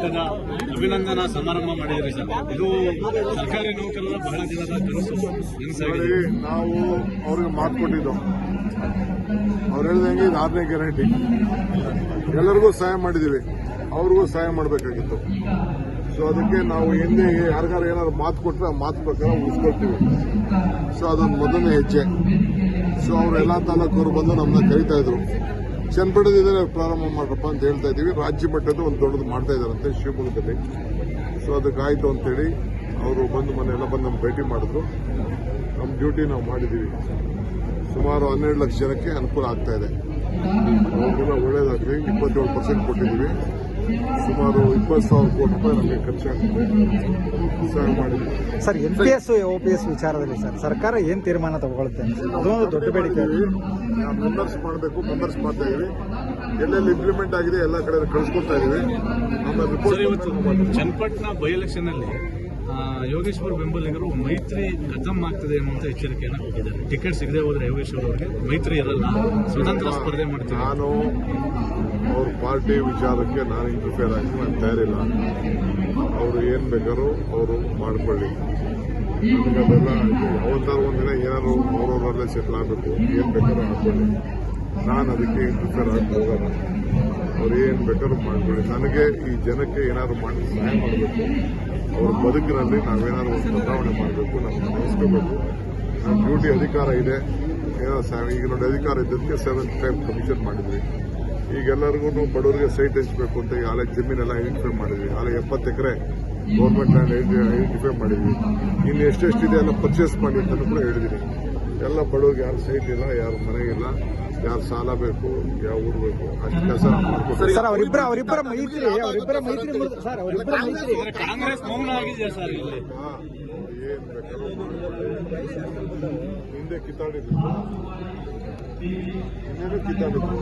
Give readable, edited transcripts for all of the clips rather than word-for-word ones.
ಮಟ್ಟದ ಅಭಿನಂದನಾ ಸಮಾರಂಭ ಮಾಡಿದ್ರಿ ಸರ್. ಇದು ಸರ್ಕಾರಿ ನೌಕರರ ಬಹಳ ದಿನದ ಕನಸಾಗಿದೆ. ನಾವು ಅವ್ರಿಗೆ ಮಾತು ಕೊಟ್ಟಿದ್ದು, ಅವ್ರು ಹೇಳ್ದಂಗೆ ಇದು 6ನೇ ಗ್ಯಾರಂಟಿ. ಎಲ್ಲರಿಗೂ ಸಹಾಯ ಮಾಡಿದೀವಿ, ಅವ್ರಿಗೂ ಸಹಾಯ ಮಾಡಬೇಕಾಗಿತ್ತು. ಸೊ ಅದಕ್ಕೆ ನಾವು ಹಿಂದೆ ಯಾರಿಗಾರ ಏನಾದ್ರು ಮಾತು ಕೊಟ್ಟರೆ ಆ ಮಾತು ಪ್ರಕಾರ ಉಳಿಸ್ಕೊಳ್ತೀವಿ. ಸೊ ಅದೊಂದು ಮೊದಲನೇ ಹೆಜ್ಜೆ. ಸೊ ಅವರು ಎಲ್ಲಾ ತಾಲೂಕರು ಬಂದು ನಮ್ಮನ್ನ ಕರೀತಾ ಇದ್ರು, ಚನ್ನಪಟ್ಟಣದಿಂದಲೇ ಪ್ರಾರಂಭ ಮಾಡ್ರಪ್ಪ ಅಂತ ಹೇಳ್ತಾ ಇದ್ದೀವಿ. ರಾಜ್ಯ ಮಟ್ಟದ ಒಂದು ದೊಡ್ಡದು ಮಾಡ್ತಾ ಇದ್ದಾರಂತೆ ಶಿವಮೊಗ್ಗದಲ್ಲಿ. ಸೊ ಅದಕ್ಕಾಯ್ತು ಅಂತೇಳಿ ಅವರು ಬಂದು ಮನೆಯೆಲ್ಲ ಬಂದು ನಮ್ಮ ಭೇಟಿ ಮಾಡಿದ್ರು. ನಮ್ಮ ಡ್ಯೂಟಿ ನಾವು ಮಾಡಿದ್ದೀವಿ. ಸುಮಾರು 12 ಲಕ್ಷ ಜನಕ್ಕೆ ಅನುಕೂಲ ಆಗ್ತಾ ಇದೆ. ಅವ್ರಿಗೆಲ್ಲ ಒಳ್ಳೇದಾಗಲಿ. 27% ಕೊಟ್ಟಿದ್ದೀವಿ. ಸುಮಾರು 20,000 ಕೋಟಿ ರೂಪಾಯಿ ನಮಗೆ ಖರ್ಚಾಗುತ್ತೆ. ಸಹಾಯ ಮಾಡಿದ್ವಿ ಸರ್. NPS OPS ವಿಚಾರದಲ್ಲಿ ಸರ್ ಸರ್ಕಾರ ಏನ್ ತೀರ್ಮಾನ ತಗೊಳ್ಳುತ್ತೆ ಅದೊಂದು ದೊಡ್ಡ ಬೇಡಿಕೆ. ನಾವು ಮೆಂಬರ್ಸ್ ಮಾಡಬೇಕು, ಮೆಂಬರ್ಸ್ ಮಾಡ್ತಾ ಇದೀವಿ. ಎಲ್ಲೆಲ್ಲಿ ಇಂಪ್ಲಿಮೆಂಟ್ ಆಗಿದೆ ಎಲ್ಲ ಕಡೆ ಕಳಿಸ್ಕೊಡ್ತಾ ಇದೀವಿ. ನಮ್ಮ ರಿಪೋರ್ಟ್ ಚನ್ನಪಟ್ಟಣ ಬೈ ಎಲೆಕ್ಷನ್ ಅಲ್ಲಿ ಯೋಗೇಶ್ವರ್ ಬೆಂಬಲಿಗರು ಮೈತ್ರಿ ಖತಮ್ ಆಗ್ತದೆ ಅನ್ನುವಂತ ಎಚ್ಚರಿಕೆಯನ್ನು ಕೊಟ್ಟಿದ್ದಾರೆ. ಟಿಕೆಟ್ ಸಿಗದೆ ಹೋದ್ರೆ ಯೋಗೇಶ್ವರ್ ಅವರಿಗೆ ಮೈತ್ರಿ ಇರಲ್ಲ, ಸ್ವತಂತ್ರ ಸ್ಪರ್ಧೆ ಮಾಡ್ತಾರೆ. ನಾನು ಅವ್ರ ಪಾರ್ಟಿ ವಿಚಾರಕ್ಕೆ ನಾನು ಇಂಟರ್ಫಿಯರ್ ಆಗಿ ನಾನು ತಯಾರಿಲ್ಲ. ಅವರು ಏನ್ ಬೇಕಾದ್ರೂ ಅವರು ಮಾಡ್ಕೊಳ್ಳಿ. ಅದೆಲ್ಲ ಅವತ್ತಾರು ಒಂದಿನ ಏನಾದ್ರು ಅವ್ರವರಲ್ಲೇ ಸೆಟ್ಲ್ ಆಗಬೇಕು, ಏನ್ ಬೇಕಾದ್ರೂ ಹಾಕೊಳ್ಳಿ. ನಾನು ಅದಕ್ಕೆ ಇಂಟರ್ಫಿಯರ್ ಆಗಿ ಹೋಗಲ್ಲ. ಅವ್ರು ಏನ್ ಬೇಕಾದ್ರೂ ಮಾಡ್ಕೊಳ್ಳಿ. ನನಗೆ ಈ ಜನಕ್ಕೆ ಏನಾದ್ರು ಮಾಡಿ ಸಹಾಯ ಮಾಡಬೇಕು. ಅವ್ರ ಬದುಕಿನಲ್ಲಿ ನಾವೇನಾದ್ರು ಒಂದು ಬದಲಾವಣೆ ಮಾಡಬೇಕು, ನಾವು ನಡೆಸ್ಕೋಬೇಕು. ನಮ್ಮ ಡ್ಯೂಟಿ ಅಧಿಕಾರ ಇದೆ. ಏನೋ ಈಗ ನೋಡಿ, ಅಧಿಕಾರ ಇದ್ದದಕ್ಕೆ 7th ಟೈಮ್ ಕಮಿಷನ್ ಮಾಡಿದ್ವಿ. ಈಗೆಲ್ಲರಿಗೂ ಬಡವರಿಗೆ ಸೈಟ್ ಹಂಚಬೇಕು ಅಂತ ಆಲೆ ಜಮೀನೆಲ್ಲ ಐಡೆಂಟಿಫೈ ಮಾಡಿದ್ವಿ. ಆಲೆ 70 ಎಕರೆ ಗೌರ್ಮೆಂಟ್ ಲ್ಯಾಂಡ್ ಐಡೆಂಟಿಫೈ ಮಾಡಿದ್ವಿ. ಇನ್ನು ಎಷ್ಟೆಷ್ಟಿದೆ ಎಲ್ಲ ಪರ್ಚೇಸ್ ಮಾಡಿ ಅಂತ ಕೂಡ ಹೇಳಿದ್ದೀನಿ. ಎಲ್ಲ ಬಡವರಿಗೆ ಯಾರು ಸೈಟ್ ಇಲ್ಲ, ಯಾರು ಮನೆ ಇಲ್ಲ, ಯಾರು ಸಾಲ ಬೇಕು, ಯಾವ ಊರು ಬೇಕು, ಅಷ್ಟು ಕೆಲಸ ಮಾಡ್ಕೊಡ್ತಾರೆ. ಕಾಂಗ್ರೆಸ್ ಮೌನ ಆಗಿದೆ ಸರ್. ಇಲ್ಲಿ ಏನ್ ಬೇಕಾದ್ರೂ ಹಿಂದೆ ಕಿತ್ತಾಡಿದ್ರು, ಇನ್ನೇನು ಕಿತ್ತಾಡಿದ್ರು,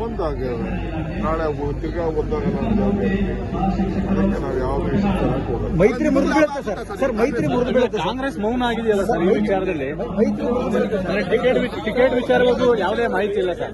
ಒಂದಾಗ್ಯಾವ. ನಾಳೆ ತಿರ್ಗಾ ಒಂದಾಗಲ್ಲ. ಅದಕ್ಕೆ ನಾವು ಯಾವಾಗ ಮೈತ್ರಿ ಮುರಿದು ಬೀಳುತ್ತೆ ಸರ್. ಮೈತ್ರಿ ಮುರಿದು ಬೀಳುತ್ತೆ. ಕಾಂಗ್ರೆಸ್ ಮೌನ ಆಗಿದೆಯಲ್ಲ ಸರ್ ಈ ವಿಚಾರದಲ್ಲಿ. ಟಿಕೆಟ್ ವಿಚಾರವಾಗೂ ಯಾವುದೇ ಮಾಹಿತಿ ಇಲ್ಲ ಸರ್.